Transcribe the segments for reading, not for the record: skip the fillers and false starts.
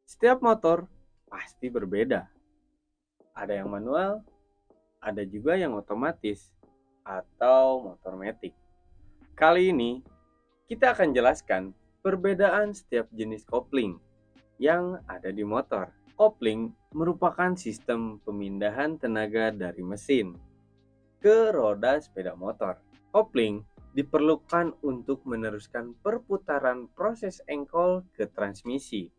Setiap motor pasti berbeda. Ada yang manual, ada juga yang otomatis atau motor matic. Kali ini kita akan jelaskan perbedaan setiap jenis kopling yang ada di motor. Kopling merupakan sistem pemindahan tenaga dari mesin ke roda sepeda motor. Kopling diperlukan untuk meneruskan perputaran proses engkol ke transmisi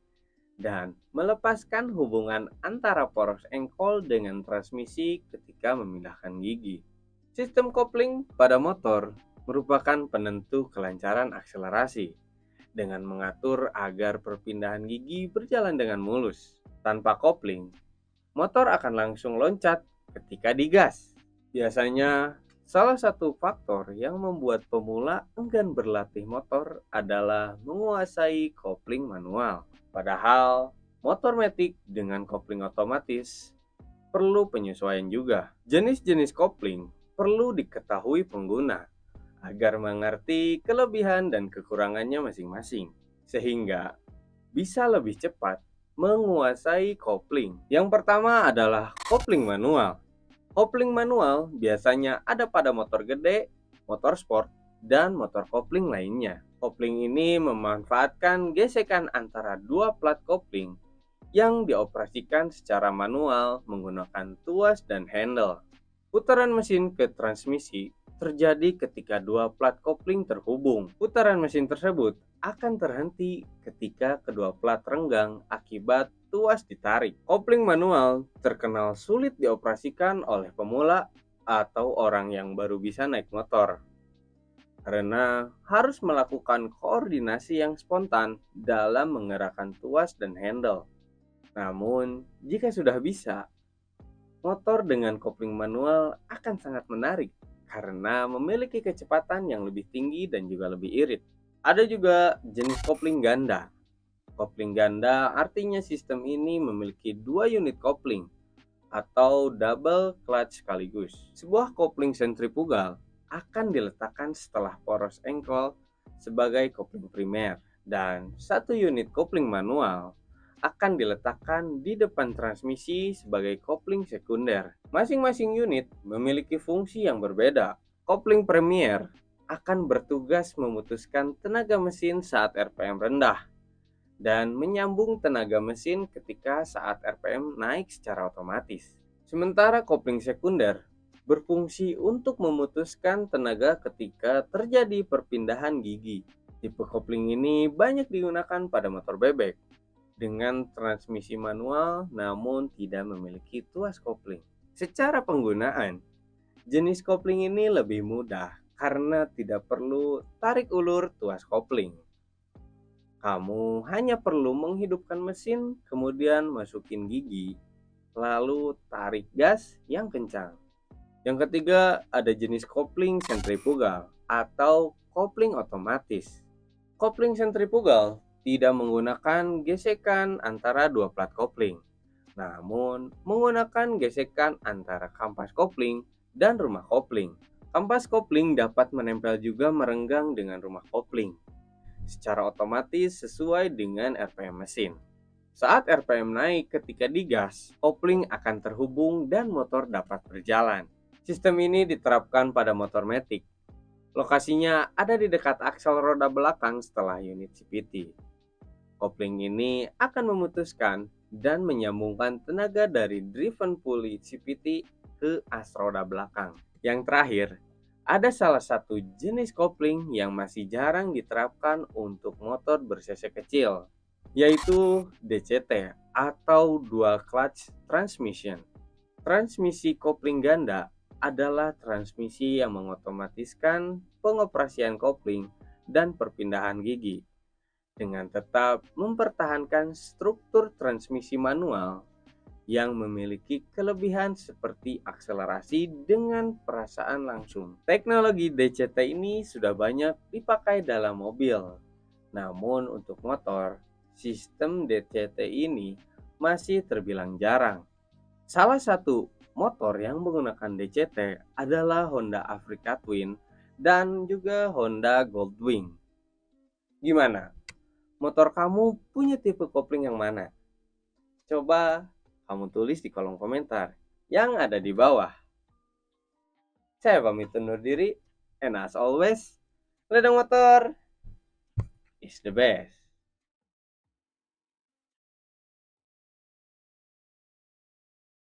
dan melepaskan hubungan antara poros engkol dengan transmisi ketika memindahkan gigi. Sistem kopling pada motor merupakan penentu kelancaran akselerasi dengan mengatur agar perpindahan gigi berjalan dengan mulus. Tanpa kopling, motor akan langsung loncat ketika digas. Biasanya, salah satu faktor yang membuat pemula enggan berlatih motor adalah menguasai kopling manual. Padahal, motor matic dengan kopling otomatis perlu penyesuaian juga. Jenis-jenis kopling perlu diketahui pengguna agar mengerti kelebihan dan kekurangannya masing-masing, sehingga bisa lebih cepat menguasai kopling. Yang pertama adalah kopling manual. Kopling manual biasanya ada pada motor gede, motor sport, dan motor kopling lainnya. Kopling ini memanfaatkan gesekan antara dua plat kopling yang dioperasikan secara manual menggunakan tuas dan handle. Putaran mesin ke transmisi terjadi ketika dua plat kopling terhubung. Putaran mesin tersebut akan terhenti ketika kedua plat renggang akibat tuas ditarik. Kopling manual terkenal sulit dioperasikan oleh pemula atau orang yang baru bisa naik motor karena harus melakukan koordinasi yang spontan dalam menggerakkan tuas dan handle. Namun, jika sudah bisa, motor dengan kopling manual akan sangat menarik karena memiliki kecepatan yang lebih tinggi dan juga lebih irit. Ada juga jenis kopling ganda. Kopling ganda artinya sistem ini memiliki dua unit kopling atau double clutch sekaligus. Sebuah kopling sentrifugal akan diletakkan setelah poros engkol sebagai kopling primer dan satu unit kopling manual akan diletakkan di depan transmisi sebagai kopling sekunder. Masing-masing unit memiliki fungsi yang berbeda. Kopling premier akan bertugas memutuskan tenaga mesin saat RPM rendah dan menyambung tenaga mesin ketika saat RPM naik secara otomatis. Sementara kopling sekunder berfungsi untuk memutuskan tenaga ketika terjadi perpindahan gigi. Tipe kopling ini banyak digunakan pada motor bebek dengan transmisi manual namun tidak memiliki tuas kopling. Secara penggunaan, jenis kopling ini lebih mudah karena tidak perlu tarik ulur tuas kopling. Kamu hanya perlu menghidupkan mesin, kemudian masukin gigi, lalu tarik gas yang kencang. Yang ketiga, ada jenis kopling sentrifugal atau kopling otomatis. Kopling sentrifugal tidak menggunakan gesekan antara dua plat kopling, namun menggunakan gesekan antara kampas kopling dan rumah kopling. Kampas kopling dapat menempel juga merenggang dengan rumah kopling secara otomatis sesuai dengan RPM mesin. Saat RPM naik ketika digas, kopling akan terhubung dan motor dapat berjalan. Sistem ini diterapkan pada motor matic. Lokasinya ada di dekat aksel roda belakang setelah unit CVT. Kopling ini akan memutuskan dan menyambungkan tenaga dari driven pulley CVT ke as roda belakang. Yang terakhir, ada salah satu jenis kopling yang masih jarang diterapkan untuk motor ber-cc kecil, yaitu DCT atau Dual Clutch Transmission. Transmisi kopling ganda adalah transmisi yang mengotomatiskan pengoperasian kopling dan perpindahan gigi dengan tetap mempertahankan struktur transmisi manual yang memiliki kelebihan seperti akselerasi dengan perasaan langsung. Teknologi DCT ini sudah banyak dipakai dalam mobil. Namun untuk motor, sistem DCT ini masih terbilang jarang. Salah satu motor yang menggunakan DCT adalah Honda Africa Twin dan juga Honda Goldwing. Gimana? Motor kamu punya tipe kopling yang mana? Coba kamu tulis di kolom komentar yang ada di bawah. Saya pamit undur diri, and as always, ledeng motor is the best.